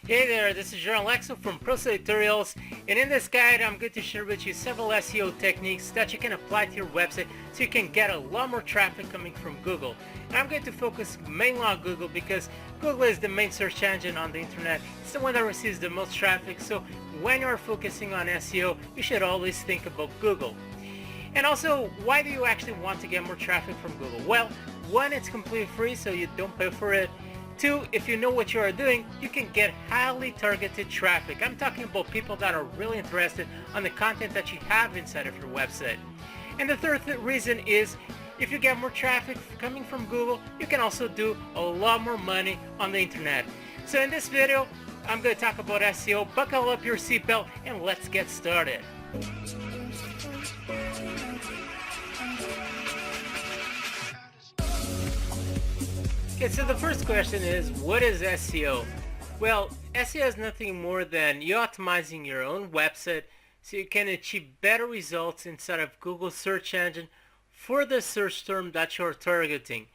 Hey there, this is John Alexo from Pro Tutorials, and in this guide I'm going to share with you several SEO techniques that you can apply to your website so you can get a lot more traffic coming from Google. And I'm going to focus mainly on Google because Google is the main search engine on the internet. It's the one that receives the most traffic, so when you're focusing on SEO, you should always think about Google. And also, why do you actually want to get more traffic from Google? Well, one, it's completely free, so you don't pay for it. Two, if you know what you are doing, you can get highly targeted traffic. I'm talking about people that are really interested on the content that you have inside of your website. And the third reason is, if you get more traffic coming from Google, you can also do a lot more money on the internet. So in this video, I'm going to talk about SEO. Buckle up your seatbelt and let's get started. Okay, so the first question is, what is SEO? Well, SEO is nothing more than you optimizing your own website so you can achieve better results inside of Google search engine for the search term that you're targeting.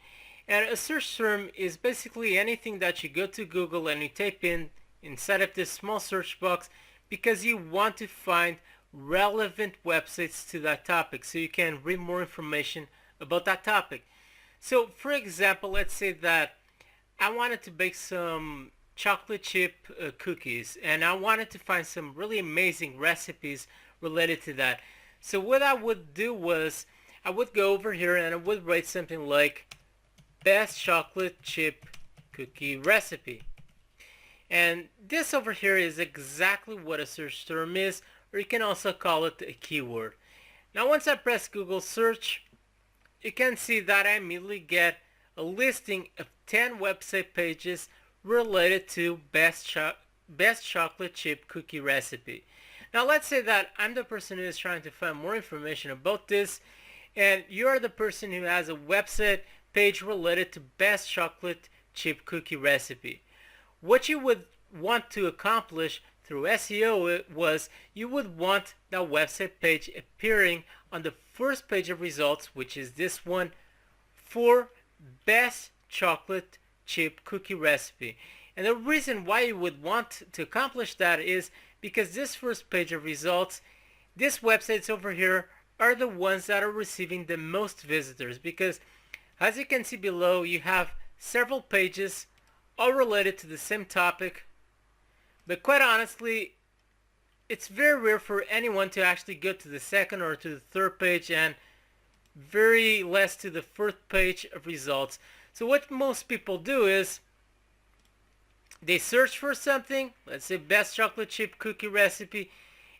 And a search term is basically anything that you go to Google and you type in inside of this small search box because you want to find relevant websites to that topic so you can read more information about that topic. So for example, let's say that I wanted to bake some chocolate chip cookies and I wanted to find some really amazing recipes related to that. So what I would do was I would go over here and I would write something like best chocolate chip cookie recipe. And this over here is exactly what a search term is, or you can also call it a keyword. Now once I press Google search, you can see that I immediately get a listing of 10 website pages related to best chocolate chip cookie recipe. Now let's say that I'm the person who is trying to find more information about this, and you're the person who has a website page related to best chocolate chip cookie recipe. What you would want to accomplish through SEO was you would want that website page appearing on the first page of results, which is this one, for best chocolate chip cookie recipe. And the reason why you would want to accomplish that is because this first page of results, these websites over here are the ones that are receiving the most visitors, because as you can see below, you have several pages all related to the same topic. But quite honestly, it's very rare for anyone to actually go to the second or to the third page, and very less to the fourth page of results. So what most people do is they search for something, let's say best chocolate chip cookie recipe,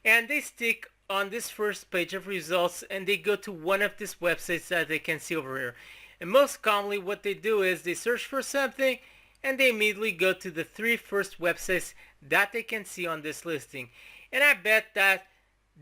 and they stick on this first page of results and they go to one of these websites that they can see over here. And most commonly what they do is they search for something and they immediately go to the three first websites that they can see on this listing. And I bet that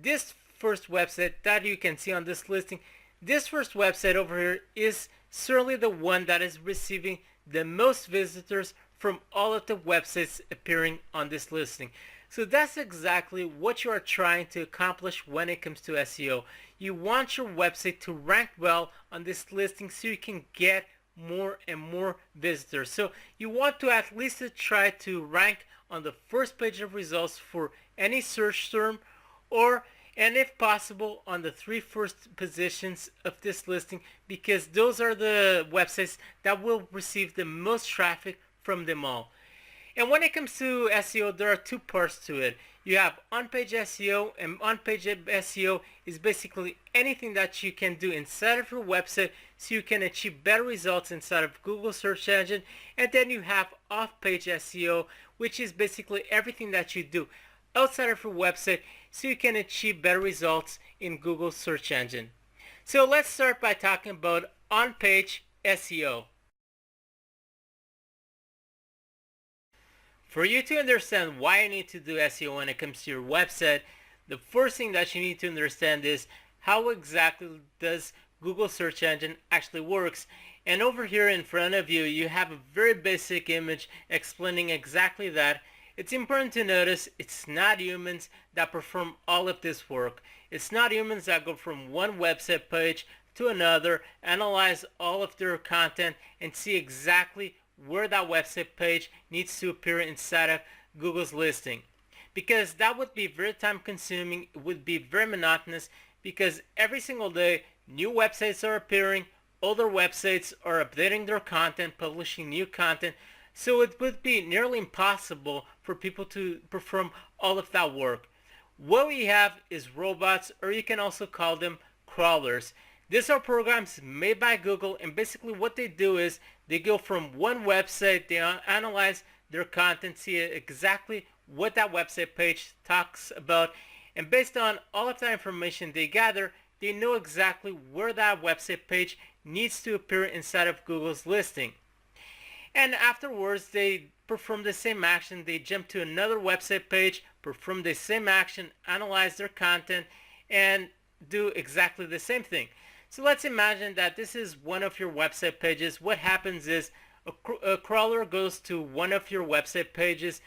this first website that you can see on this listing, this first website over here is certainly the one that is receiving the most visitors from all of the websites appearing on this listing. So that's exactly what you are trying to accomplish when it comes to SEO. You want your website to rank well on this listing so you can get more and more visitors. So you want to at least try to rank on the first page of results for any search term, and if possible on the three first positions of this listing, because those are the websites that will receive the most traffic from them all. And when it comes to SEO, there are two parts to it. You have on-page SEO, and on-page SEO is basically anything that you can do inside of your website so you can achieve better results inside of Google search engine. And then you have off-page SEO, which is basically everything that you do outside of your website so you can achieve better results in Google search engine. So let's start by talking about on-page SEO. For you to understand why you need to do SEO when it comes to your website, the first thing that you need to understand is how exactly does Google search engine actually works. And over here in front of you, you have a very basic image explaining exactly that. It's important to notice it's not humans that perform all of this work. It's not humans that go from one website page to another, analyze all of their content, and see exactly where that website page needs to appear inside of Google's listing, because that would be very time consuming, it would be very monotonous, because every single day new websites are appearing, older websites are updating their content, publishing new content, so it would be nearly impossible for people to perform all of that work. What we have is robots, or you can also call them crawlers. These are programs made by Google, and basically what they do is they go from one website, they analyze their content, see exactly what that website page talks about, and based on all of that information they gather, they know exactly where that website page needs to appear inside of Google's listing. And afterwards they perform the same action. They jump to another website page, perform the same action, analyze their content, and do exactly the same thing. So let's imagine that this is one of your website pages. What happens is a crawler goes to one of your website pages,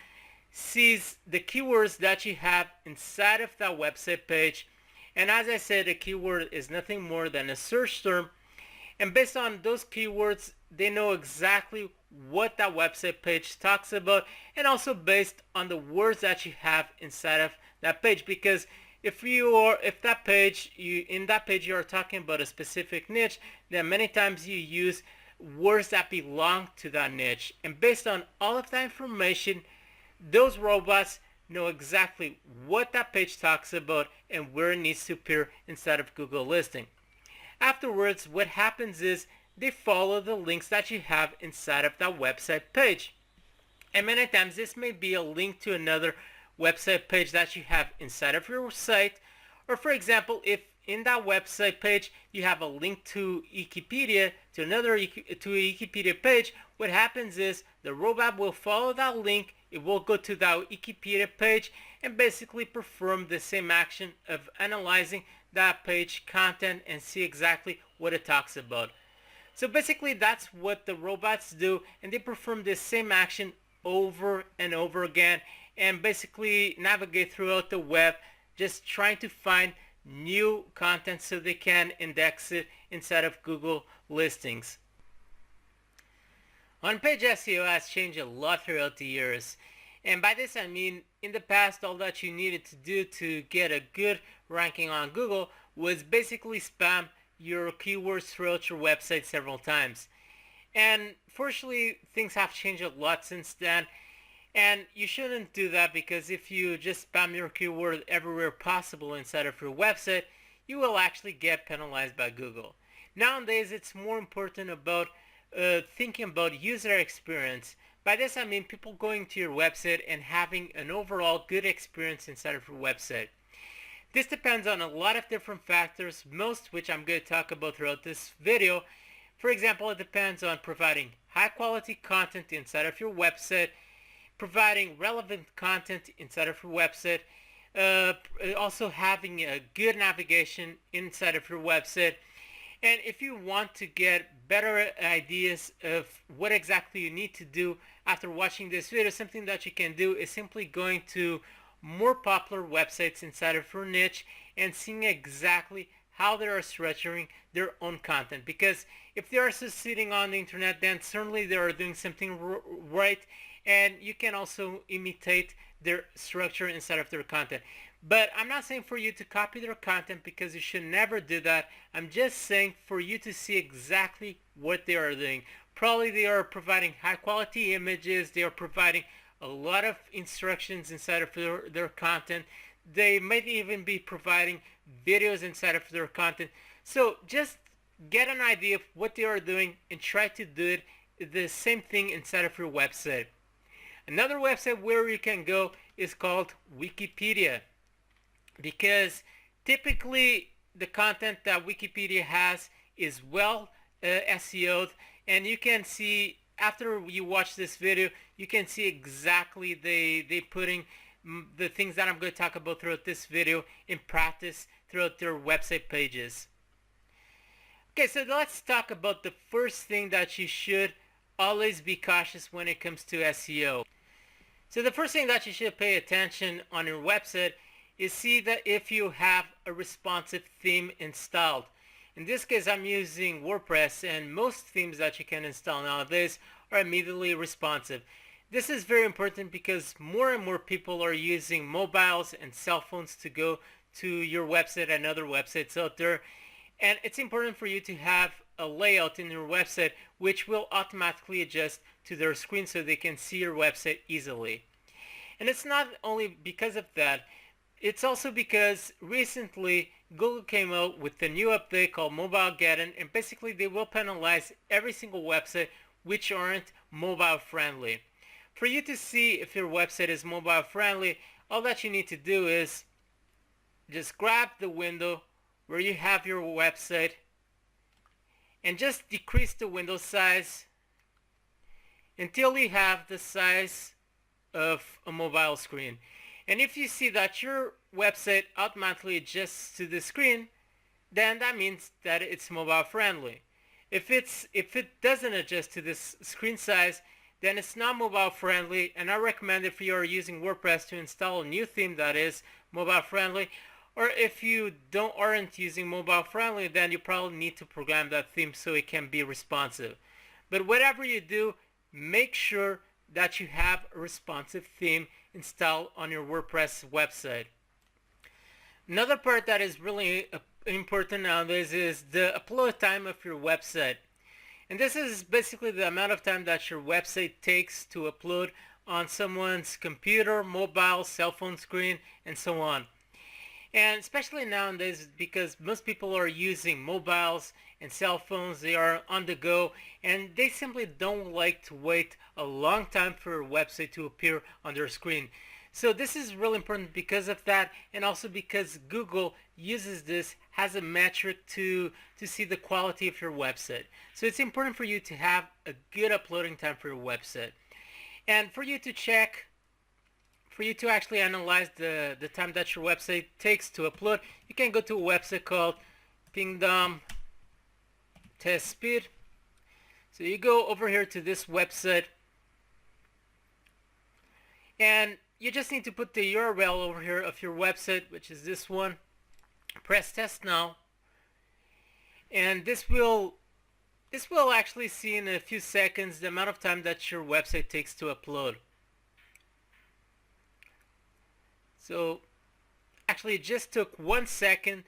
sees the keywords that you have inside of that website page, and as I said, a keyword is nothing more than a search term, and based on those keywords they know exactly what that website page talks about, and also based on the words that you have inside of that page, because in that page you are talking about a specific niche, then many times you use words that belong to that niche, and based on all of that information those robots know exactly what that page talks about and where it needs to appear inside of Google listing. Afterwards, what happens is they follow the links that you have inside of that website page. And many times this may be a link to another website page that you have inside of your site. Or for example, if in that website page you have a link to Wikipedia, to a Wikipedia page, what happens is the robot will follow that link, it will go to that Wikipedia page and basically perform the same action of analyzing that page content and see exactly what it talks about. So basically that's what the robots do, and they perform the same action over and over again and basically navigate throughout the web just trying to find new content so they can index it inside of Google listings. On-page SEO has changed a lot throughout the years, and by this I mean in the past all that you needed to do to get a good ranking on Google was basically spam your keywords throughout your website several times. And fortunately things have changed a lot since then, and you shouldn't do that, because if you just spam your keyword everywhere possible inside of your website, you will actually get penalized by Google. Nowadays it's more important about thinking about user experience. By this I mean people going to your website and having an overall good experience inside of your website. This depends on a lot of different factors, most which I'm going to talk about throughout this video. For example, it depends on providing high quality content inside of your website, providing relevant content inside of your website, also having a good navigation inside of your website. And if you want to get better ideas of what exactly you need to do after watching this video, something that you can do is simply going to more popular websites inside of your niche and seeing exactly how they are structuring their own content. Because if they are succeeding on the internet, then certainly they are doing something right, and you can also imitate their structure inside of their content. But I'm not saying for you to copy their content, because you should never do that. I'm just saying for you to see exactly what they are doing. Probably they are providing high quality images, they are providing a lot of instructions inside of their content. They might even be providing videos inside of their content. So just get an idea of what they are doing and try to do it the same thing inside of your website. Another website where you can go is called Wikipedia, because typically the content that Wikipedia has is well SEO'd, and you can see after you watch this video you can see exactly they putting the things that I'm going to talk about throughout this video in practice throughout their website pages. Okay, so let's talk about the first thing that you should always be cautious when it comes to SEO. So the first thing that you should pay attention on your website is see that if you have a responsive theme installed. In this case I'm using WordPress, and most themes that you can install nowadays are immediately responsive. This is very important because more and more people are using mobiles and cell phones to go to your website and other websites out there. And it's important for you to have a layout in your website which will automatically adjust to their screen so they can see your website easily. And it's not only because of that, it's also because recently Google came out with a new update called Mobile Geddon, and basically they will penalize every single website which aren't mobile friendly. For you to see if your website is mobile friendly, all that you need to do is just grab the window where you have your website and just decrease the window size until you have the size of a mobile screen. And if you see that your website automatically adjusts to the screen, then that means that it's mobile friendly. If it doesn't adjust to this screen size, then it's not mobile friendly, and I recommend if you are using WordPress to install a new theme that is mobile friendly. Or if you aren't using mobile friendly, then you probably need to program that theme so it can be responsive. But whatever you do, make sure that you have a responsive theme installed on your WordPress website. Another part that is really important nowadays is the upload time of your website. And this is basically the amount of time that your website takes to upload on someone's computer, mobile, cell phone screen, and so on. And especially nowadays, because most people are using mobiles and cell phones, they are on the go, and they simply don't like to wait a long time for a website to appear on their screen. So this is really important because of that, and also because Google uses this as a metric to see the quality of your website. So it's important for you to have a good uploading time for your website. And for you to check, for you to actually analyze the time that your website takes to upload, you can go to a website called Pingdom Test Speed. So you go over here to this website, and you just need to put the URL over here of your website, which is this one. Press test now, and this will actually see in a few seconds the amount of time that your website takes to upload. So actually it just took 1 second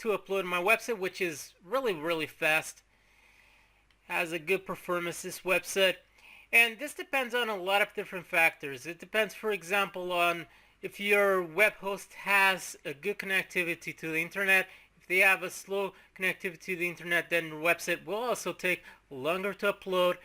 to upload my website, which is really fast. Has a good performance, this website. And this depends on a lot of different factors. It depends, for example, on if your web host has a good connectivity to the internet. If they have a slow connectivity to the internet, then your website will also take longer to upload.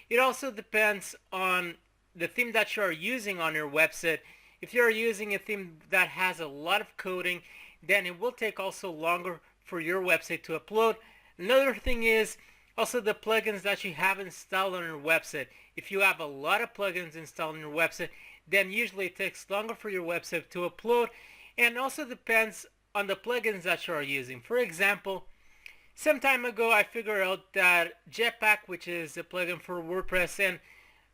It also depends on the theme that you are using on your website. If you're using a theme that has a lot of coding, then it will take also longer for your website to upload. Another thing is also the plugins that you have installed on your website. If you have a lot of plugins installed on your website, then usually it takes longer for your website to upload, and also depends on the plugins that you are using. For example, some time ago I figured out that Jetpack, which is a plugin for WordPress, and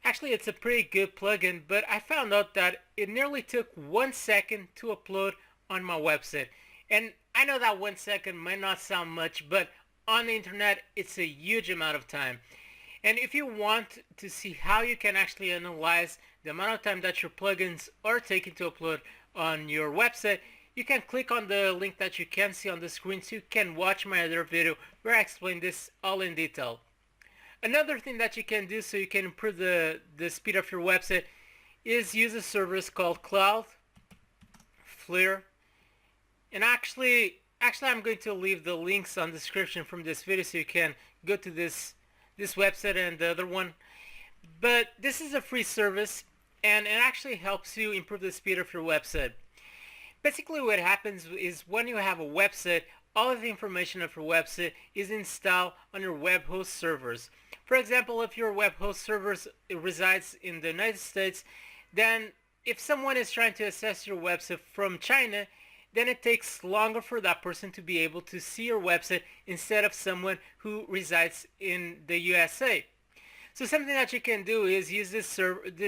actually it's a pretty good plugin, but I found out that it nearly took 1 second to upload on my website. And I know that 1 second might not sound much, but on the internet it's a huge amount of time. And if you want to see how you can actually analyze the amount of time that your plugins are taking to upload on your website, you can click on the link that you can see on the screen so you can watch my other video where I explain this all in detail. Another thing that you can do so you can improve the speed of your website is use a service called Cloudflare. And actually I'm going to leave the links on the description from this video so you can go to this website and the other one. But this is a free service, and it actually helps you improve the speed of your website. Basically what happens is when you have a website, all of the information of your website is installed on your web host servers. For example, if your web host servers resides in the United States, then if someone is trying to access your website from China, then it takes longer for that person to be able to see your website instead of someone who resides in the USA. So something that you can do is use this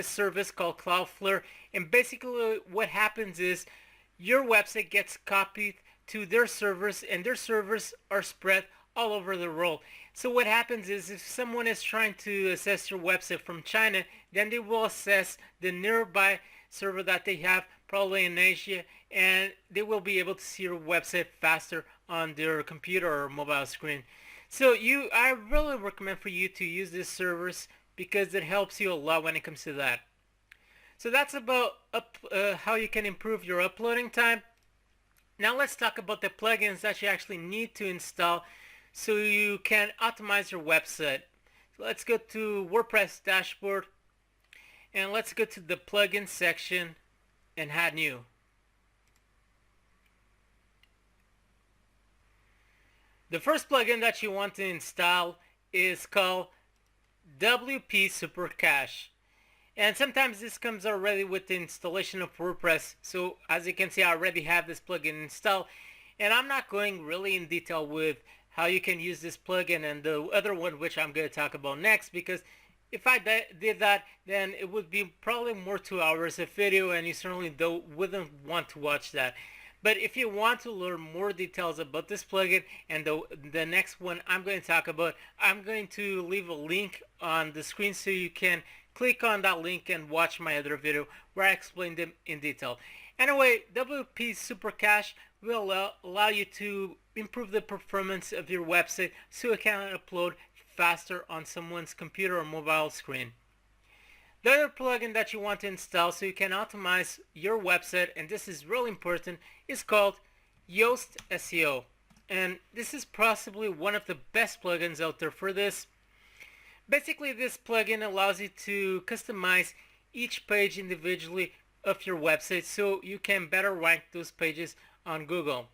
service called Cloudflare, and basically what happens is your website gets copied to their servers, and their servers are spread all over the world. So what happens is if someone is trying to access your website from China, then they will access the nearby server that they have, probably in Asia, and they will be able to see your website faster on their computer or mobile screen. So I really recommend for you to use these servers because it helps you a lot when it comes to that. So that's about how you can improve your uploading time. Now let's talk about the plugins that you actually need to install so you can optimize your website. So let's go to WordPress dashboard and let's go to the plugin section and add new. The first plugin that you want to install is called WP Super Cache. And sometimes this comes already with the installation of WordPress. So as you can see, I already have this plugin installed. And I'm not going really in detail with how you can use this plugin and the other one which I'm going to talk about next, because if I did that, then it would be probably more 2 hours of video and you certainly wouldn't want to watch that. But if you want to learn more details about this plugin and the next one I'm going to talk about, I'm going to leave a link on the screen so you can click on that link and watch my other video where I explain them in detail. Anyway, WP Super Cache will allow you to improve the performance of your website so it can upload faster on someone's computer or mobile screen. The other plugin that you want to install so you can optimize your website, and this is really important, is called Yoast SEO. And this is possibly one of the best plugins out there for this. Basically, this plugin allows you to customize each page individually of your website so you can better rank those pages on Google.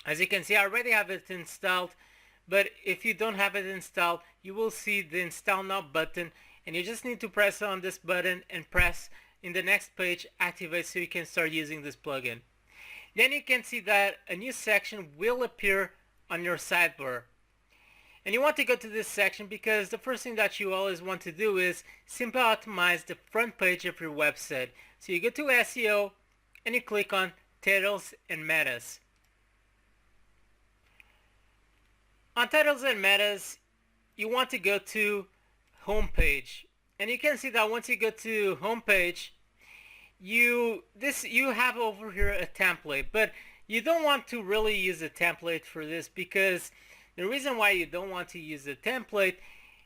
As you can see, I already have it installed, but if you don't have it installed, you will see the Install Now button, and you just need to press on this button and press in the next page Activate so you can start using this plugin. Then you can see that a new section will appear on your sidebar. And you want to go to this section because the first thing that you always want to do is simply optimize the front page of your website. So you go to SEO and you click on Titles and Metas. On Titles and Metas, you want to go to Homepage. And you can see that once you go to Homepage, you have over here a template, but you don't want to really use a template for this because the reason why you don't want to use a template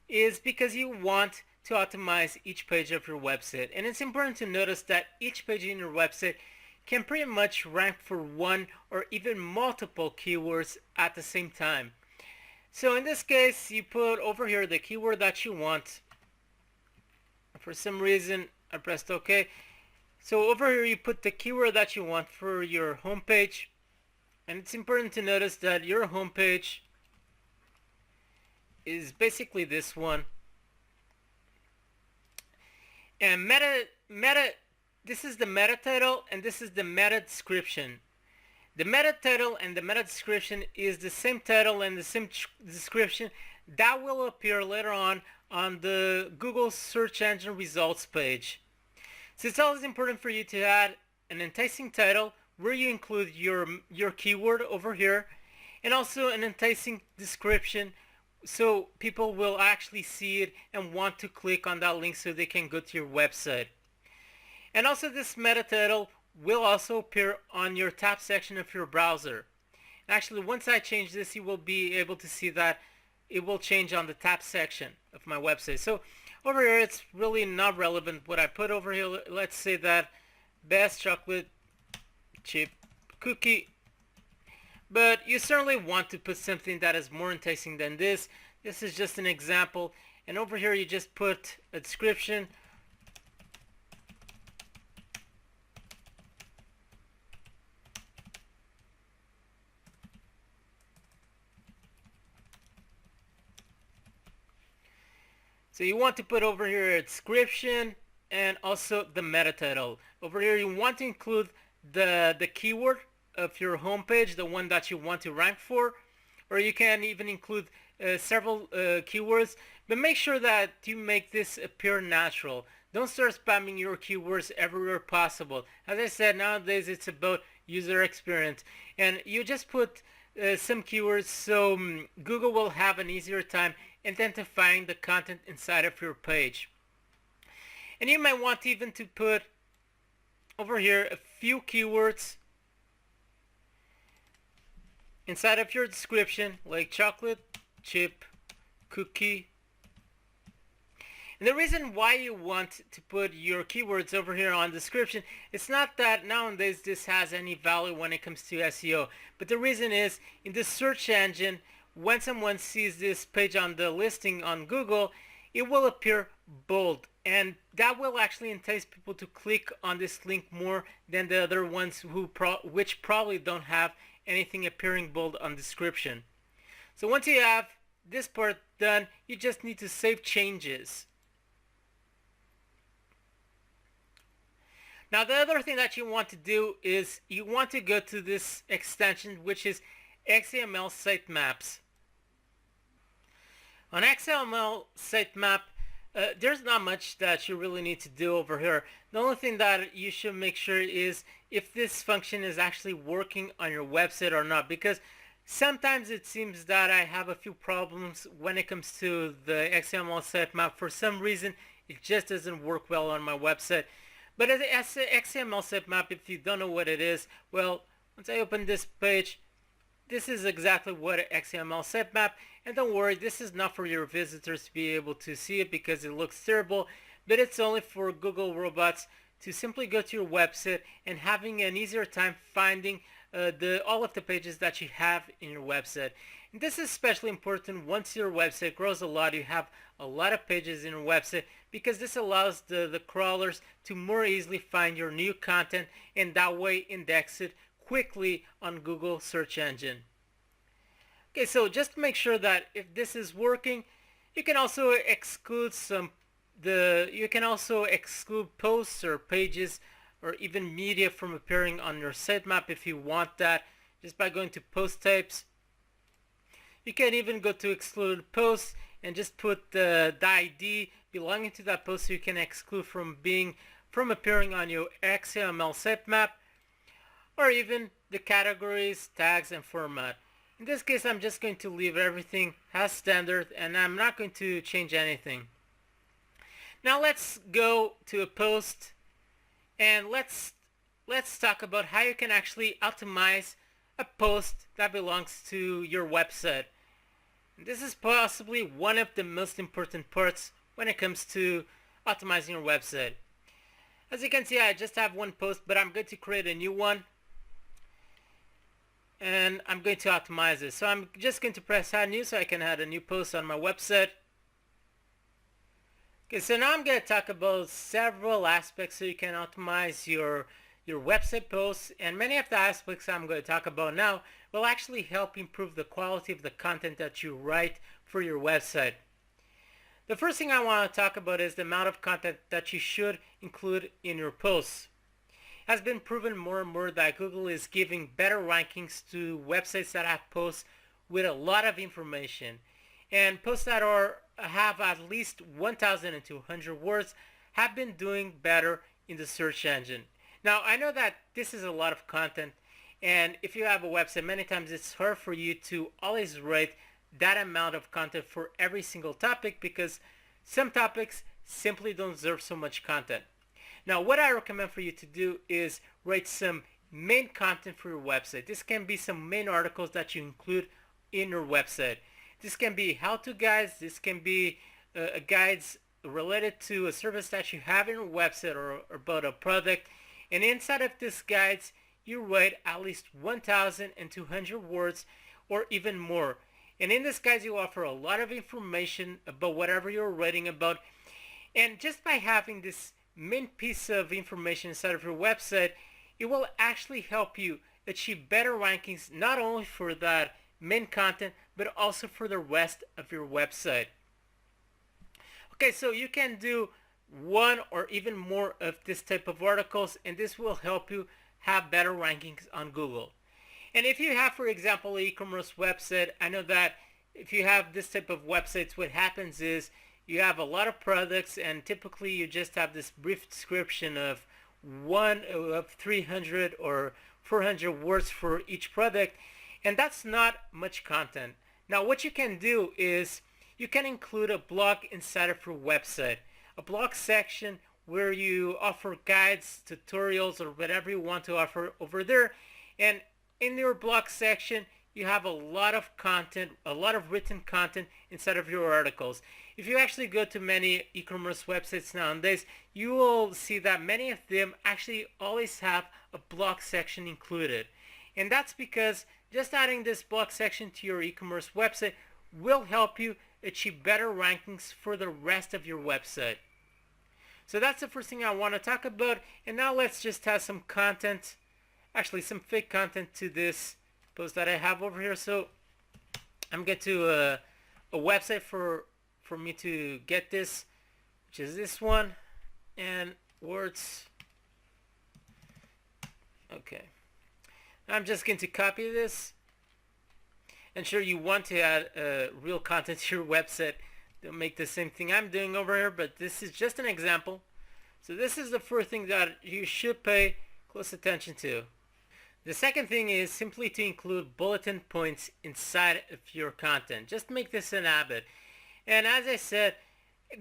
is because you want to optimize each page of your website. And it's important to notice that each page in your website can pretty much rank for one or even multiple keywords at the same time. So in this case, you put over here the keyword that you want. For some reason, I pressed OK. So over here, you put the keyword that you want for your homepage. And it's important to notice that your homepage is basically this one. And this is the meta title and this is the meta description. The meta title and the meta description is the same title and the same description that will appear later on the Google search engine results page. So it's always important for you to add an enticing title where you include your keyword over here, and also an enticing description so people will actually see it and want to click on that link so they can go to your website. And also this meta title will also appear on your tab section of your browser. Actually, once I change this, you will be able to see that it will change on the tab section of my website. So over here, it's really not relevant what I put over here. Let's say that best chocolate chip cookie. But you certainly want to put something that is more enticing than this. This is just an example. And over here, you just put a description. So you want to put over here a description and also the meta title. Over here, you want to include the keyword of your homepage, the one that you want to rank for, or you can even include several keywords, but make sure that you make this appear natural. Don't start spamming your keywords everywhere possible. As I said, nowadays it's about user experience, and you just put some keywords so Google will have an easier time identifying the content inside of your page. And you might want even to put over here a few keywords inside of your description, like chocolate chip cookie. And the reason why you want to put your keywords over here on description, it's not that nowadays this has any value when it comes to SEO, but the reason is in the search engine, when someone sees this page on the listing on Google, it will appear bold, and that will actually entice people to click on this link more than the other ones which probably don't have anything appearing bold on description. So once you have this part done, you just need to save changes. Now the other thing that you want to do is you want to go to this extension, which is XML sitemaps. On XML sitemap, there's not much that you really need to do over here. The only thing that you should make sure is if this function is actually working on your website or not, because sometimes it seems that I have a few problems when it comes to the XML sitemap. For some reason, it just doesn't work well on my website. But as an XML sitemap, if you don't know what it is, well, once I open this page, this is exactly what an XML sitemap. And don't worry, this is not for your visitors to be able to see it because it looks terrible, but it's only for Google robots to simply go to your website and having an easier time finding all of the pages that you have in your website. And this is especially important once your website grows a lot, you have a lot of pages in your website, because this allows the crawlers to more easily find your new content and that way index it quickly on Google search engine. Okay, so just to make sure that if this is working, you can also exclude posts or pages or even media from appearing on your sitemap if you want that, just by going to post types. You can even go to exclude posts and just put the ID belonging to that post so you can exclude from appearing on your XML sitemap, or even the categories, tags, and format. In this case, I'm just going to leave everything as standard and I'm not going to change anything. Now let's go to a post and let's talk about how you can actually optimize a post that belongs to your website. This is possibly one of the most important parts when it comes to optimizing your website. As you can see, I just have one post, but I'm going to create a new one and I'm going to optimize it. So I'm just going to press add new so I can add a new post on my website. Okay, so now I'm going to talk about several aspects so you can optimize your website posts, and many of the aspects I'm going to talk about now will actually help improve the quality of the content that you write for your website. The first thing I want to talk about is the amount of content that you should include in your posts. It has been proven more and more that Google is giving better rankings to websites that have posts with a lot of information, and posts that have at least 1,200 words have been doing better in the search engine. Now, I know that this is a lot of content, and if you have a website, many times it's hard for you to always write that amount of content for every single topic because some topics simply don't deserve so much content. Now, what I recommend for you to do is write some main content for your website. This can be some main articles that you include in your website. This can be how-to guides. This can be guides related to a service that you have in your website or about a product. And inside of these guides, you write at least 1,200 words or even more. And in these guides, you offer a lot of information about whatever you're writing about. And just by having this main piece of information inside of your website, it will actually help you achieve better rankings, not only for that main content, but also for the rest of your website. Okay, so you can do one or even more of this type of articles, and this will help you have better rankings on Google. And if you have, for example, an e-commerce website, I know that if you have this type of websites, what happens is you have a lot of products, and typically you just have this brief description of 300 or 400 words for each product, And that's not much content. Now what you can do is you can include a blog inside of your website, a blog section where you offer guides, tutorials, or whatever you want to offer over there. And in your blog section you have a lot of content, a lot of written content inside of your articles. If you actually go to many e-commerce websites nowadays, you will see that many of them actually always have a blog section included. And that's because just adding this blog section to your e-commerce website will help you achieve better rankings for the rest of your website. So that's the first thing I want to talk about. And now let's just add some content, actually some fake content to this post that I have over here. So I'm going to a website for me to get this, which is this one, and words. Okay. I'm just going to copy this. And sure, you want to add real content to your website. Don't make the same thing I'm doing over here, but this is just an example. So this is the first thing that you should pay close attention to. The second thing is simply to include bulletin points inside of your content. Just make this an habit. And as I said,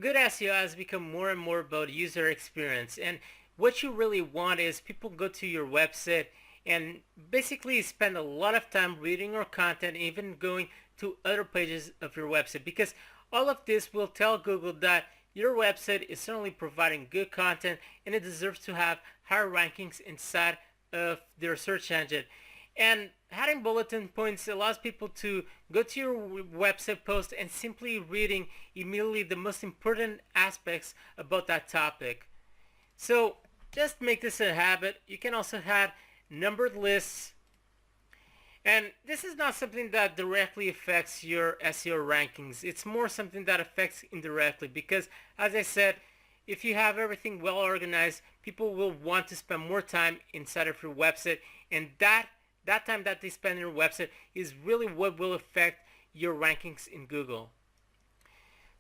good SEO has become more and more about user experience. And what you really want is people go to your website and basically spend a lot of time reading your content, even going to other pages of your website, because all of this will tell Google that your website is certainly providing good content and it deserves to have higher rankings inside of their search engine. And adding bulletin points allows people to go to your website post and simply reading immediately the most important aspects about that topic. So just make this a habit. You can also add numbered lists, and this is not something that directly affects your SEO rankings. It's more something that affects indirectly, because as I said, if you have everything well organized, people will want to spend more time inside of your website, and that time that they spend on your website is really what will affect your rankings in Google.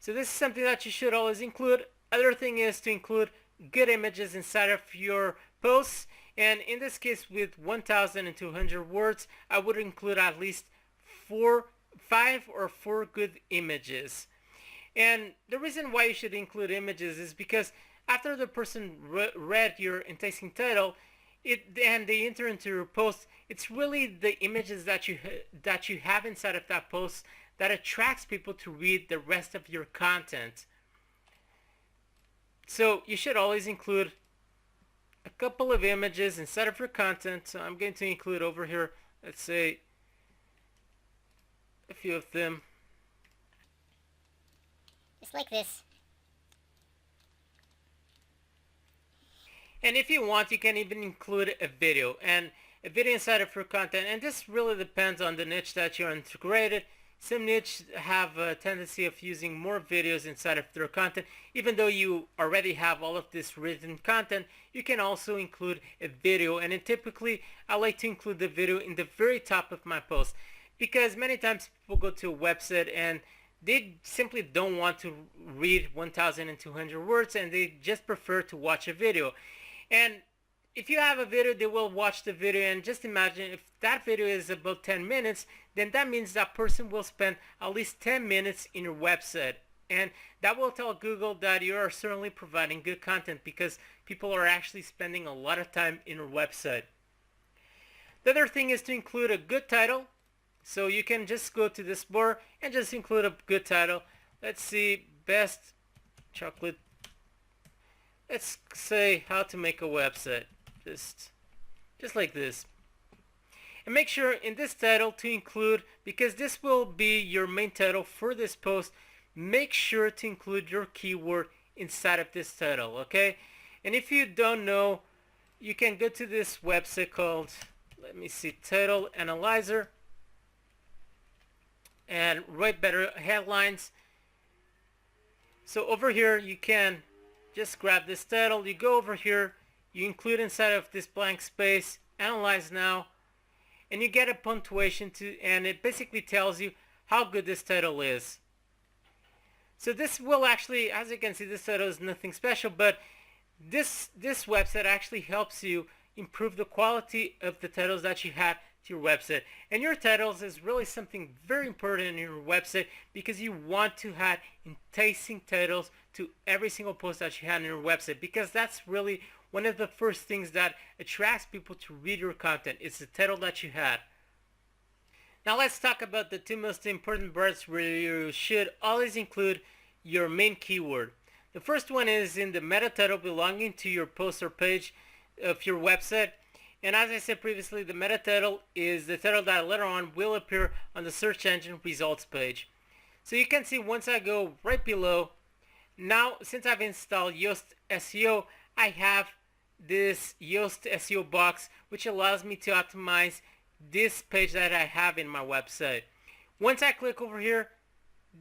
So this is something that you should always include. Other thing is to include good images inside of your posts. And in this case, with 1,200 words, I would include at least 5 or 4 good images. And the reason why you should include images is because after the person read your enticing title, and they enter into your post, it's really the images that you have inside of that post that attracts people to read the rest of your content. So you should always include a couple of images inside of your content. So I'm going to include over here, let's say, a few of them. Just like this. And if you want, you can even include a video inside of your content. And this really depends on the niche that you're integrated. Some niches have a tendency of using more videos inside of their content. Even though you already have all of this written content, you can also include a video. And then typically, I like to include the video in the very top of my post, because many times people go to a website and they simply don't want to read 1,200 words, and they just prefer to watch a video. And if you have a video, they will watch the video, and just imagine if that video is about 10 minutes, then that means that person will spend at least 10 minutes in your website. And that will tell Google that you are certainly providing good content, because people are actually spending a lot of time in your website. The other thing is to include a good title. So you can just go to this bar and just include a good title. Let's see, best chocolate. Let's say how to make a website. Just like this. And make sure in this title to include, because this will be your main title for this post, make sure to include your keyword inside of this title, okay? And if you don't know, you can go to this website called, let me see, Title Analyzer, and write better headlines. So over here you can just grab this title, you go over here, you include inside of this blank space, analyze now, and you get a punctuation and it basically tells you how good this title is. So this will actually, as you can see, this title is nothing special, but this website actually helps you improve the quality of the titles that you had to your website. And your titles is really something very important in your website because you want to have enticing titles to every single post that you have on your website, because that's really one of the first things that attracts people to read your content. It's the title that you had. Now let's talk about the two most important parts where you should always include your main keyword. The first one is in the meta title belonging to your post or page of your website. And as I said previously, the meta title is the title that later on will appear on the search engine results page. So you can see once I go right below, now since I've installed Yoast SEO, I have this Yoast SEO box which allows me to optimize this page that I have in my website. Once I click over here,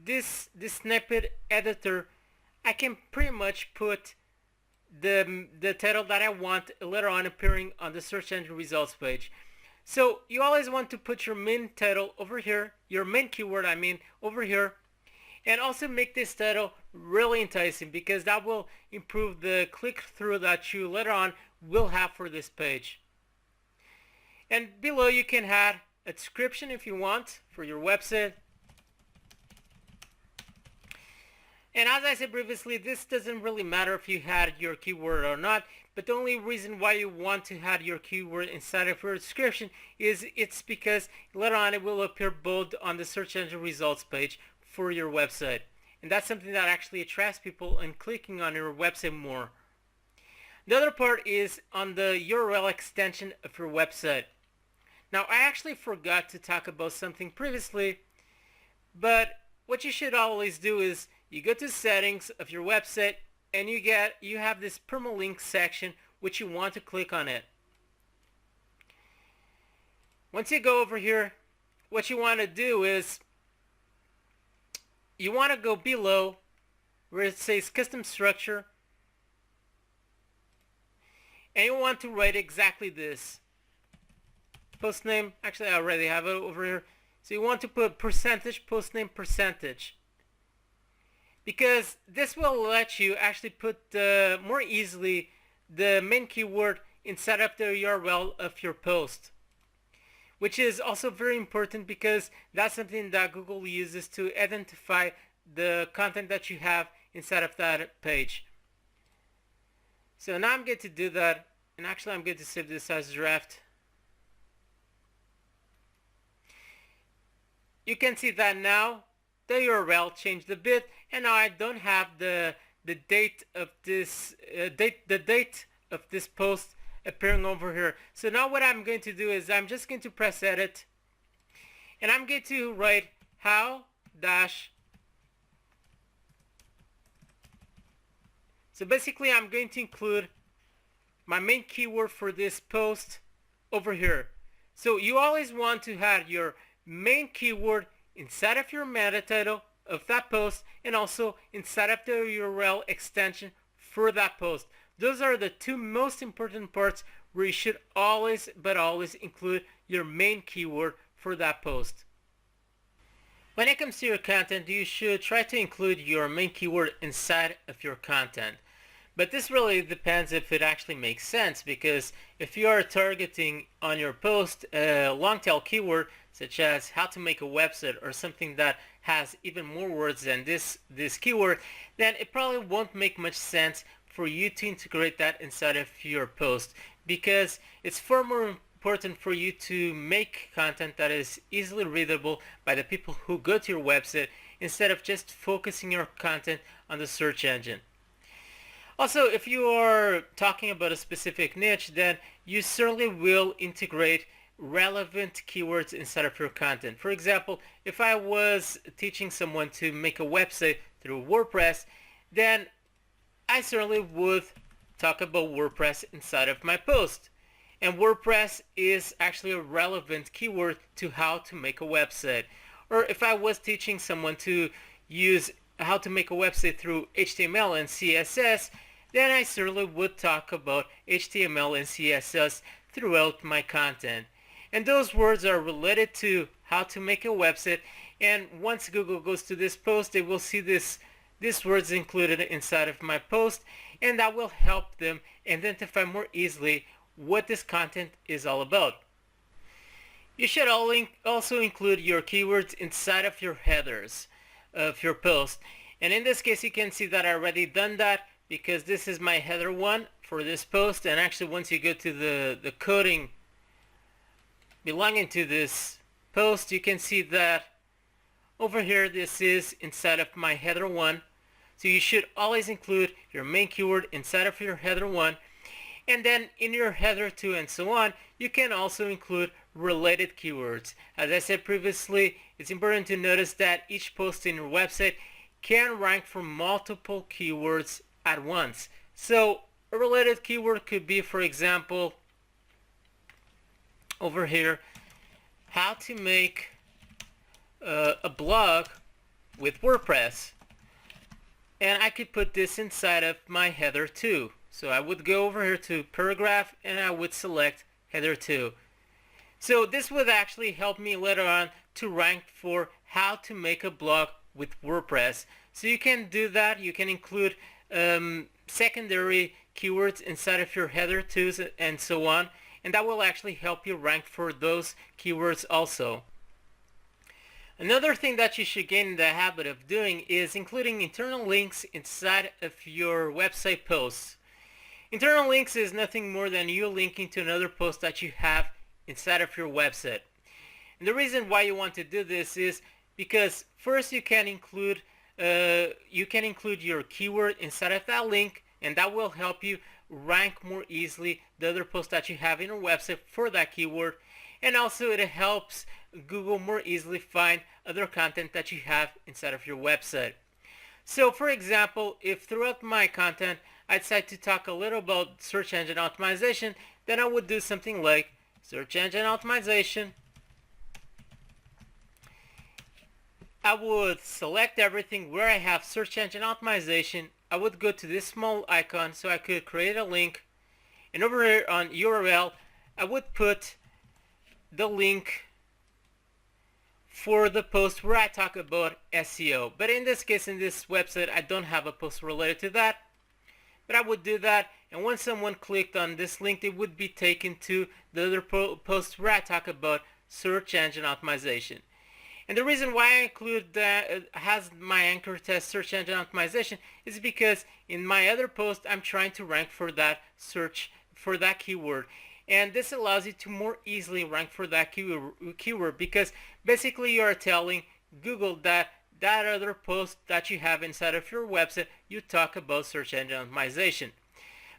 this snippet editor, I can pretty much put the title that I want later on appearing on the search engine results page. So you always want to put your main title over here, your main keyword I mean, over here, and also make this title really enticing, because that will improve the click-through that you later on will have for this page. And below you can add a description if you want for your website. And as I said previously, this doesn't really matter if you had your keyword or not, but the only reason why you want to have your keyword inside of your description is it's because later on it will appear both on the search engine results page for your website. And that's something that actually attracts people in clicking on your website more. The other part is on the URL extension of your website. Now I actually forgot to talk about something previously, but what you should always do is you go to settings of your website and you have this permalink section which you want to click on it. Once you go over here, what you want to do is you want to go below where it says custom structure, and you want to write exactly this. Post name, actually I already have it over here. So you want to put percentage, post name percentage, because this will let you actually put more easily the main keyword inside of the URL of your post, which is also very important because that's something that Google uses to identify the content that you have inside of that page. So now I'm going to do that, and actually I'm going to save this as draft. You can see that now the URL changed a bit, and now I don't have the date of this post appearing over here. So now what I'm going to do is I'm just going to press edit, and I'm going to write how dash. So basically I'm going to include my main keyword for this post over here. So you always want to have your main keyword inside of your meta title of that post, and also inside of the URL extension for that post. Those are the two most important parts where you should always include your main keyword for that post. When it comes to your content, you should try to include your main keyword inside of your content. But this really depends if it actually makes sense, because if you are targeting on your post a long tail keyword such as how to make a website or something that has even more words than this keyword, then it probably won't make much sense for you to integrate that inside of your post, because it's far more important for you to make content that is easily readable by the people who go to your website instead of just focusing your content on the search engine. Also, if you are talking about a specific niche, then you certainly will integrate relevant keywords inside of your content. For example, if I was teaching someone to make a website through WordPress, then I certainly would talk about WordPress inside of my post. And WordPress is actually a relevant keyword to how to make a website. Or if I was teaching someone to use how to make a website through HTML and CSS, then I certainly would talk about HTML and CSS throughout my content. And those words are related to how to make a website, and once Google goes to this post, they will see these words included inside of my post, and that will help them identify more easily what this content is all about. You should also include your keywords inside of your headers of your post. And in this case, you can see that I already done that because this is my header one for this post. And actually, once you go to the coding belonging to this post, you can see that over here, this is inside of my header one. So you should always include your main keyword inside of your header one. And then in your header 2 and so on, you can also include related keywords. As I said previously, it's important to notice that each post in your website can rank for multiple keywords at once. So a related keyword could be, for example, over here, how to make a blog with WordPress. And I could put this inside of my header 2. So I would go over here to paragraph and I would select header 2. So this would actually help me later on to rank for how to make a blog with WordPress. So you can do that. You can include secondary keywords inside of your header 2s and so on. And that will actually help you rank for those keywords also. Another thing that you should get in the habit of doing is including internal links inside of your website posts. Internal links is nothing more than you linking to another post that you have inside of your website. And the reason why you want to do this is because first you can include your keyword inside of that link, and that will help you rank more easily the other posts that you have in your website for that keyword. And also it helps Google more easily find other content that you have inside of your website. So for example, if throughout my content I decide to talk a little about search engine optimization, then I would do something like search engine optimization. I would select everything where I have search engine optimization. I would go to this small icon so I could create a link. And over here on URL, I would put the link for the post where I talk about SEO. But in this case, in this website, I don't have a post related to that. But I would do that, and when someone clicked on this link, they would be taken to the other post where I talk about search engine optimization. And the reason why I include that has my anchor test search engine optimization is because in my other post, I'm trying to rank for that search for that keyword. And this allows you to more easily rank for that keyword because basically you are telling Google that that other post that you have inside of your website, you talk about search engine optimization.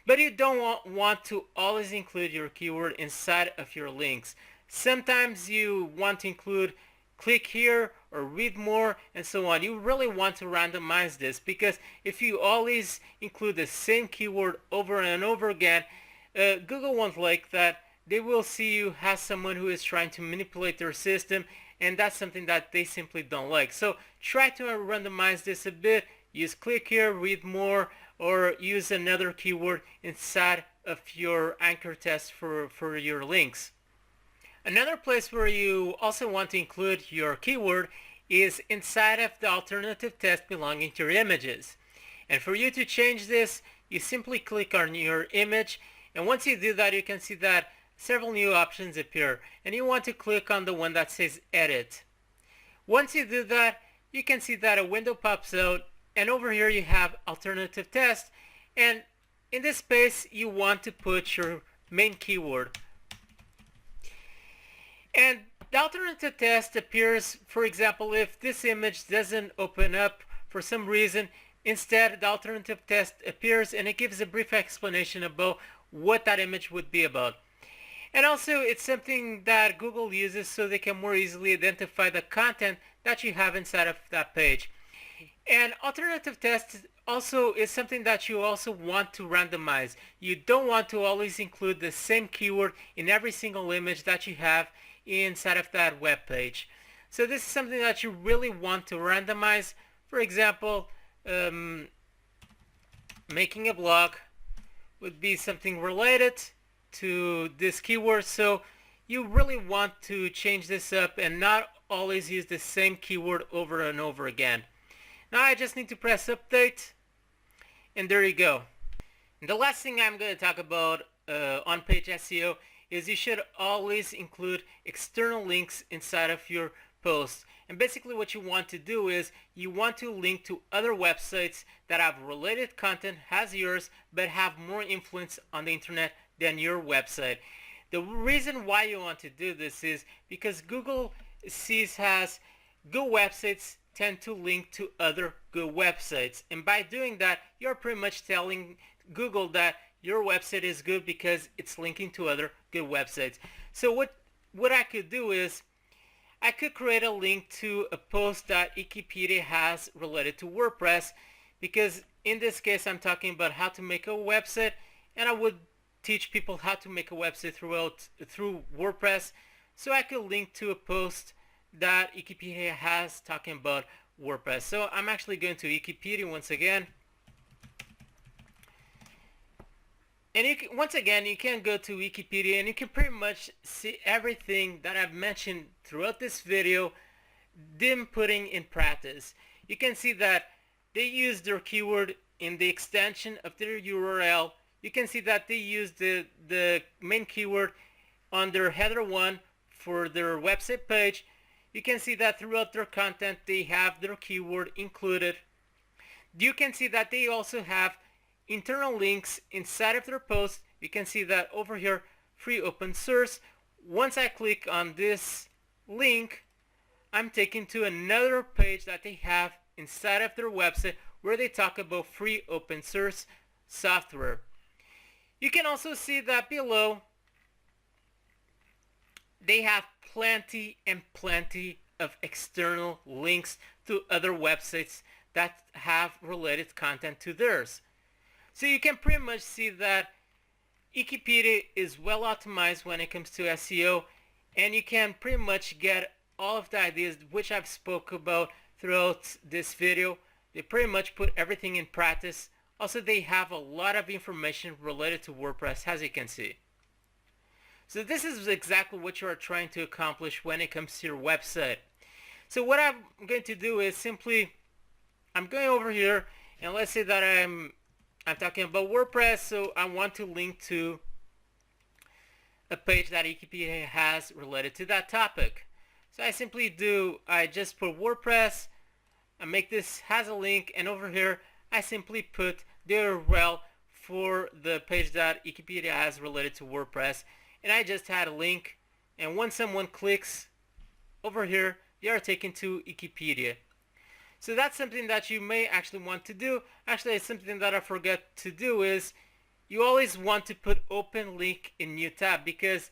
But you don't want to always include your keyword inside of your links. Sometimes you want to include click here or read more and so on. You really want to randomize this because if you always include the same keyword over and over again, Google won't like that. They will see you as someone who is trying to manipulate their system, and that's something that they simply don't like. So try to randomize this a bit. Use click here, read more, or use another keyword inside of your anchor test for your links. Another place where you also want to include your keyword is inside of the alternative test belonging to your images. And for you to change this, you simply click on your image, and once you do that, you can see that several new options appear, and you want to click on the one that says edit. Once you do that, you can see that a window pops out, and over here you have alternative test, and in this space you want to put your main keyword. And the alternative test appears, for example, if this image doesn't open up for some reason. Instead, the alternative test appears and it gives a brief explanation about what that image would be about. And also, it's something that Google uses so they can more easily identify the content that you have inside of that page. And alternative test also is something that you also want to randomize. You don't want to always include the same keyword in every single image that you have inside of that web page. So this is something that you really want to randomize. For example, making a blog would be something related to this keyword. So you really want to change this up and not always use the same keyword over and over again. Now I just need to press update, and there you go. And the last thing I'm going to talk about on page SEO is you should always include external links inside of your post. And basically what you want to do is you want to link to other websites that have related content as yours but have more influence on the internet than your website. The reason why you want to do this is because Google sees as good websites tend to link to other good websites, and by doing that you're pretty much telling Google that your website is good because it's linking to other good websites. So what I could do is I could create a link to a post that Wikipedia has related to WordPress, because in this case I'm talking about how to make a website, and I would teach people how to make a website through WordPress. So I could link to a post that Wikipedia has talking about WordPress. So I'm actually going to Wikipedia once again. And once again, you can go to Wikipedia and you can pretty much see everything that I've mentioned throughout this video, them putting in practice. You can see that they use their keyword in the extension of their URL. You can see that they use the main keyword on their header 1 for their website page. You can see that throughout their content they have their keyword included. You can see that they also have internal links inside of their post. You can see that over here, free open source. Once I click on this link, I'm taken to another page that they have inside of their website where they talk about free open source software. You can also see that below they have plenty and plenty of external links to other websites that have related content to theirs. So you can pretty much see that Wikipedia is well optimized when it comes to SEO, and you can pretty much get all of the ideas which I've spoke about throughout this video. They pretty much put everything in practice. Also, they have a lot of information related to WordPress, as you can see. So this is exactly what you are trying to accomplish when it comes to your website. So what I'm going to do is simply, I'm going over here, and let's say that I'm talking about WordPress, so I want to link to a page that Wikipedia has related to that topic. So I just put WordPress, I make this has a link, and over here I simply put the URL for the page that Wikipedia has related to WordPress, and I just had a link, and when someone clicks over here, they are taken to Wikipedia. So that's something that you may actually want to do. Actually, it's something that I forgot to do is you always want to put open link in new tab, because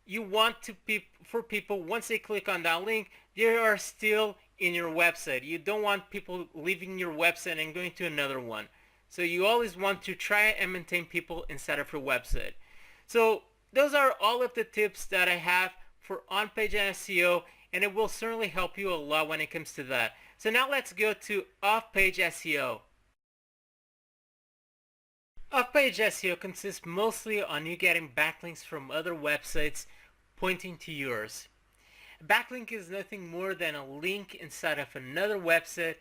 you want to for people, once they click on that link, they are still in your website. You don't want people leaving your website and going to another one. So you always want to try and maintain people inside of your website. So those are all of the tips that I have for on-page SEO, and it will certainly help you a lot when it comes to that. So now let's go to off-page SEO. Off-page SEO consists mostly on you getting backlinks from other websites pointing to yours. A backlink is nothing more than a link inside of another website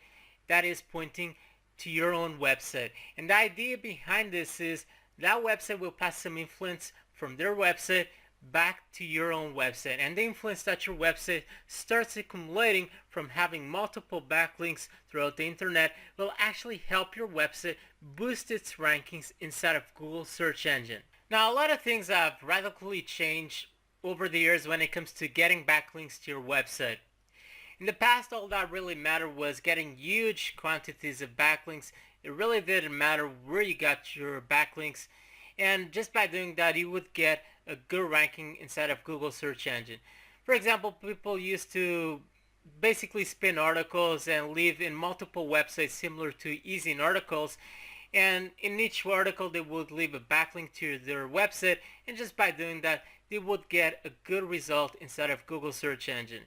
that is pointing to your own website. And the idea behind this is that website will pass some influence from their website back to your own website, and the influence that your website starts accumulating from having multiple backlinks throughout the internet will actually help your website boost its rankings inside of Google search engine. Now, a lot of things have radically changed over the years when it comes to getting backlinks to your website. In the past, all that really mattered was getting huge quantities of backlinks. It really didn't matter where you got your backlinks, and just by doing that you would get a good ranking inside of Google search engine. For example, people used to basically spin articles and live in multiple websites similar to Easy Articles, and in each article they would leave a backlink to their website, and just by doing that they would get a good result inside of Google search engine.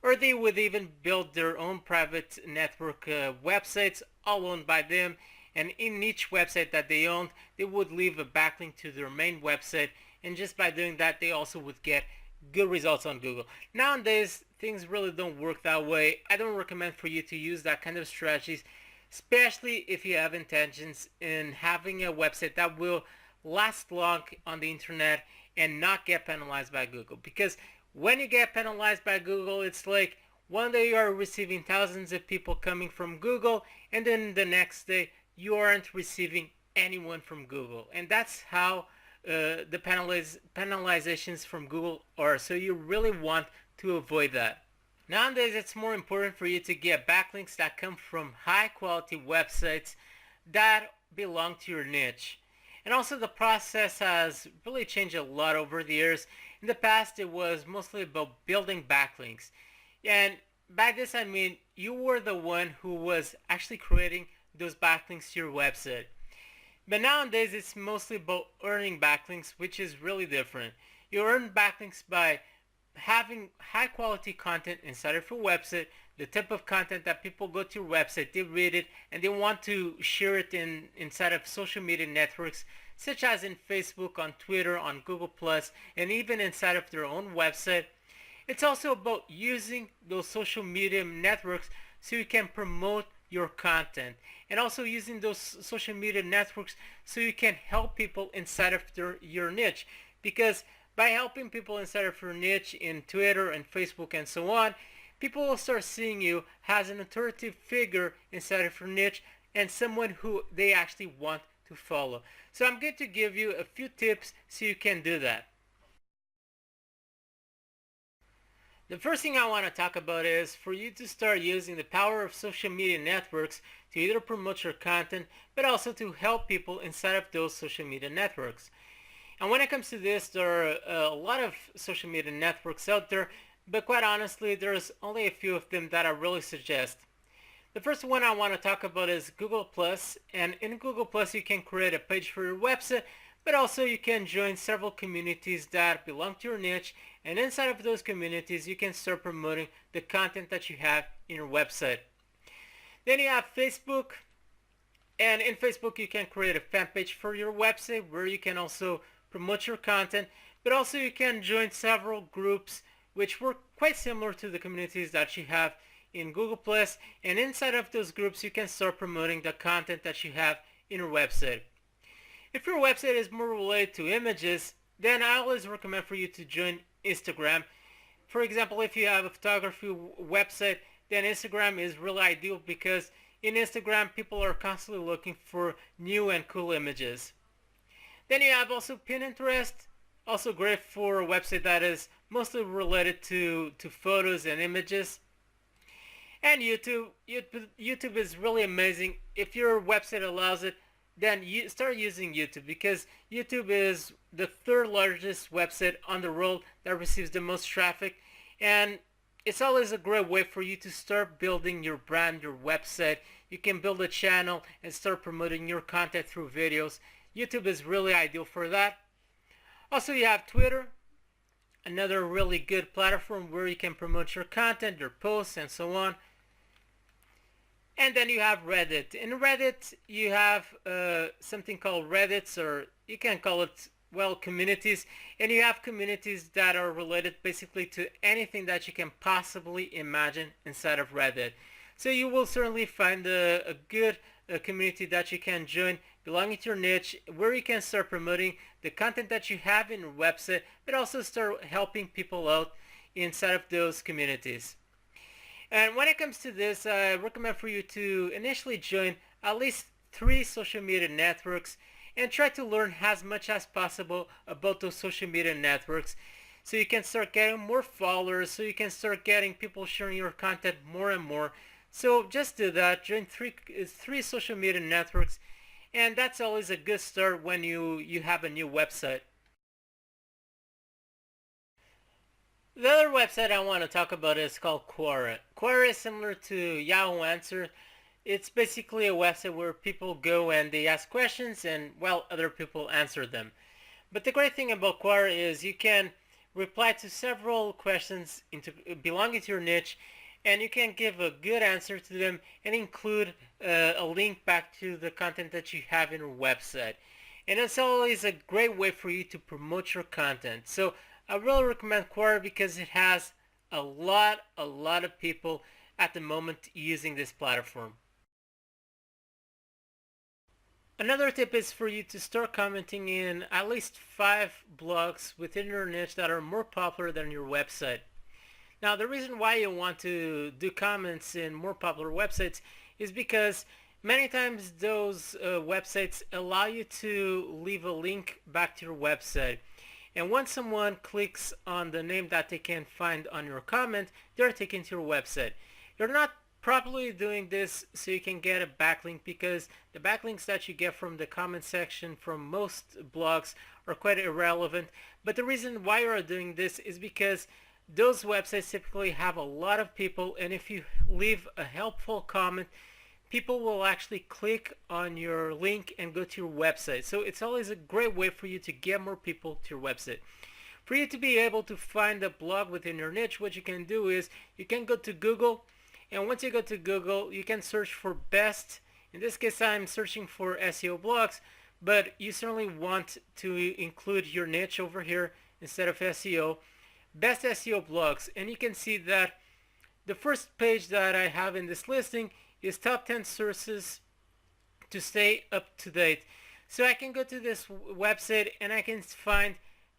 Or they would even build their own private network websites all owned by them, and in each website that they owned they would leave a backlink to their main website, and just by doing that they also would get good results on Google. Nowadays things really don't work that way. I don't recommend for you to use that kind of strategies, especially if you have intentions in having a website that will last long on the internet and not get penalized by Google. Because when you get penalized by Google, it's like one day you are receiving thousands of people coming from Google, and then the next day you aren't receiving anyone from Google. And that's how the penalizations from Google are. So you really want to avoid that. Nowadays, it's more important for you to get backlinks that come from high quality websites that belong to your niche. And also the process has really changed a lot over the years. In the past, it was mostly about building backlinks. And by this I mean you were the one who was actually creating those backlinks to your website. But nowadays it's mostly about earning backlinks, which is really different. You earn backlinks by having high quality content inside of your website, the type of content that people go to your website, they read it, and they want to share it inside of social media networks such as in Facebook, on Twitter, on Google+, and even inside of their own website. It's also about using those social media networks so you can promote your content, and also using those social media networks so you can help people inside of your niche. Because by helping people inside of your niche in Twitter and Facebook and so on, people will start seeing you as an authoritative figure inside of your niche and someone who they actually want to follow. So I'm going to give you a few tips so you can do that. The first thing I want to talk about is for you to start using the power of social media networks to either promote your content, but also to help people inside of those social media networks. And when it comes to this, there are a lot of social media networks out there, but quite honestly, there's only a few of them that I really suggest. The first one I want to talk about is Google+, and in Google+, you can create a page for your website, but also you can join several communities that belong to your niche, and inside of those communities, you can start promoting the content that you have in your website. Then you have Facebook, and in Facebook, you can create a fan page for your website where you can also promote your content, but also you can join several groups which work quite similar to the communities that you have in Google+, and inside of those groups you can start promoting the content that you have in your website. If your website is more related to images, then I always recommend for you to join Instagram. For example, if you have a photography website, then Instagram is really ideal because in Instagram people are constantly looking for new and cool images. Then you have also Pinterest, also great for a website that is mostly related to photos and images. And YouTube is really amazing. If your website allows it, then you start using YouTube, because YouTube is the third largest website on the world that receives the most traffic, and it's always a great way for you to start building your brand, your website. You can build a channel and start promoting your content through videos. YouTube is really ideal for that. Also, you have Twitter, another really good platform where you can promote your content, your posts, and so on. And then you have Reddit. In Reddit, you have something called Reddits, or you can call it, well, communities. And you have communities that are related basically to anything that you can possibly imagine inside of Reddit. So you will certainly find a good community that you can join belonging to your niche, where you can start promoting the content that you have in your website, but also start helping people out inside of those communities. And when it comes to this, I recommend for you to initially join at least 3 social media networks and try to learn as much as possible about those social media networks so you can start getting more followers, so you can start getting people sharing your content more and more. So just do that, join 3 social media networks, and that's always a good start when you have a new website. The other website I want to talk about is called Quora. Quora is similar to Yahoo Answers. It's basically a website where people go and they ask questions and, well, other people answer them. But the great thing about Quora is you can reply to several questions belonging to your niche, and you can give a good answer to them and include a link back to the content that you have in your website. And it's always a great way for you to promote your content. So I really recommend Quora because it has a lot of people at the moment using this platform. Another tip is for you to start commenting in at least 5 blogs within your niche that are more popular than your website. Now, the reason why you want to do comments in more popular websites is because many times those websites allow you to leave a link back to your website. And once someone clicks on the name that they can find on your comment, they're taken to your website. You're not properly doing this so you can get a backlink, because the backlinks that you get from the comment section from most blogs are quite irrelevant. But the reason why you're doing this is because those websites typically have a lot of people, and if you leave a helpful comment, people will actually click on your link and go to your website. So it's always a great way for you to get more people to your website. For you to be able to find a blog within your niche, what you can do is you can go to Google, and once you go to Google, you can search for best. In this case, I'm searching for SEO blogs, but you certainly want to include your niche over here instead of SEO. Best SEO blogs, and you can see that the first page that I have in this listing is top 10 sources to stay up to date. So I can go to this website and I can find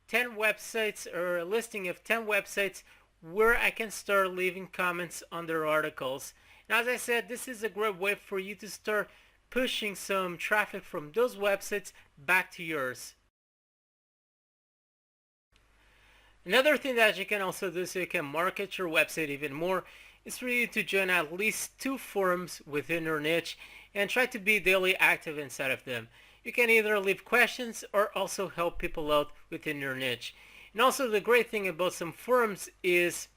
10 websites, or a listing of 10 websites where I can start leaving comments on their articles. Now, as I said, this is a great way for you to start pushing some traffic from those websites back to yours. Another thing that you can also do so you can market your website even more is for you to join at least 2 forums within your niche and try to be daily active inside of them. You can either leave questions or also help people out within your niche. And also, the great thing about some forums is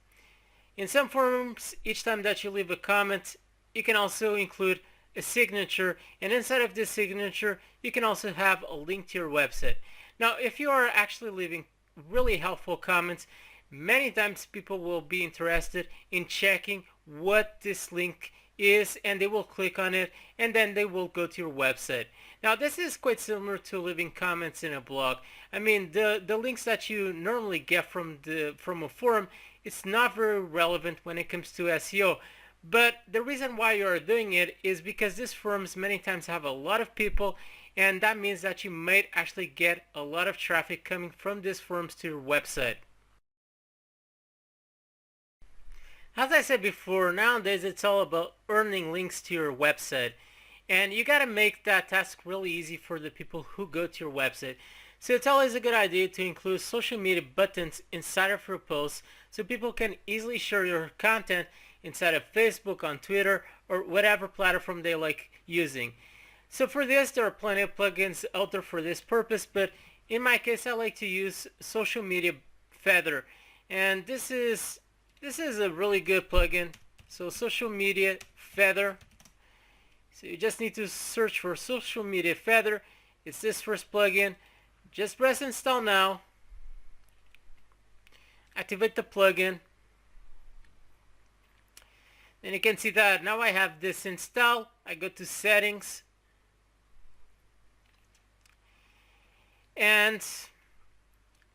in some forums, each time that you leave a comment, you can also include a signature, and inside of this signature you can also have a link to your website. Now, if you are actually leaving really helpful comments, many times people will be interested in checking what this link is, and they will click on it and then they will go to your website. Now, this is quite similar to leaving comments in a blog. I mean, the links that you normally get from a forum, it's not very relevant when it comes to SEO. But the reason why you are doing it is because these forums many times have a lot of people, and that means that you might actually get a lot of traffic coming from these forums to your website. As I said before, nowadays it's all about earning links to your website, and you gotta make that task really easy for the people who go to your website. So it's always a good idea to include social media buttons inside of your posts so people can easily share your content inside of Facebook, on Twitter, or whatever platform they like using. So for this, there are plenty of plugins out there for this purpose, but in my case, I like to use Social Media Feather, and this is a really good plugin. So Social Media Feather. So you just need to search for Social Media Feather. It's this first plugin. Just press install now. Activate the plugin. Then you can see that now I have this installed. I go to settings. And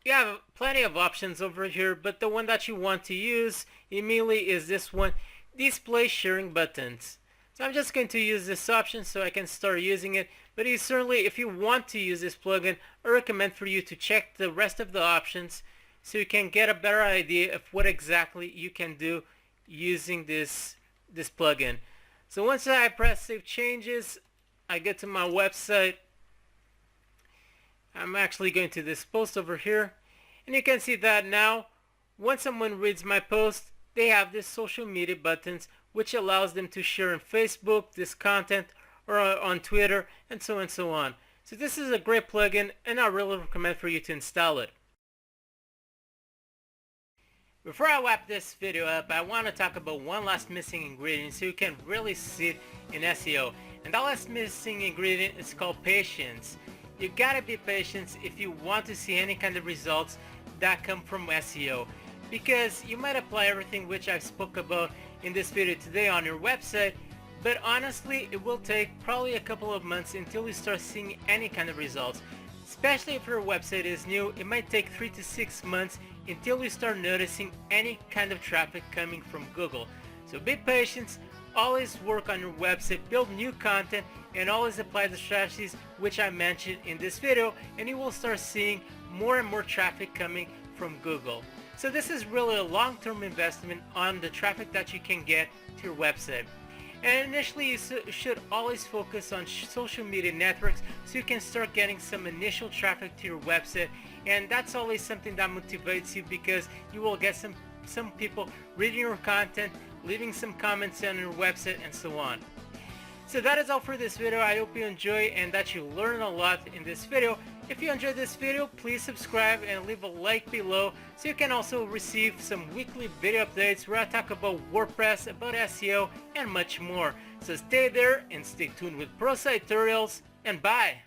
you have plenty of options over here, but the one that you want to use immediately is this one, display sharing buttons. So I'm just going to use this option so I can start using it, but you certainly, if you want to use this plugin, I recommend for you to check the rest of the options so you can get a better idea of what exactly you can do using this plugin. So once I press save changes, I get to my website. I'm actually going to this post over here, and you can see that now when someone reads my post, they have this social media buttons which allows them to share on Facebook this content, or on Twitter, and so on and so on. So this is a great plugin, and I really recommend for you to install it. Before I wrap this video up, I want to talk about one last missing ingredient so you can really succeed in SEO. And that last missing ingredient is called patience. You gotta be patient if you want to see any kind of results that come from SEO, because you might apply everything which I spoke about in this video today on your website, but honestly it will take probably a couple of months until you start seeing any kind of results. Especially if your website is new, it might take 3 to 6 months until you start noticing any kind of traffic coming from Google. So be patient. always work on your website, build new content, and always apply the strategies which I mentioned in this video, and you will start seeing more and more traffic coming from Google. So this is really a long-term investment on the traffic that you can get to your website. And initially you should always focus on social media networks so you can start getting some initial traffic to your website, and that's always something that motivates you because you will get some people reading your content, leaving some comments on your website, and so on. So that is all for this video. I hope you enjoy and that you learn a lot in this video. If you enjoyed this video, please subscribe and leave a like below so you can also receive some weekly video updates where I talk about WordPress, about SEO, and much more. So stay there and stay tuned with pro tutorials, and bye!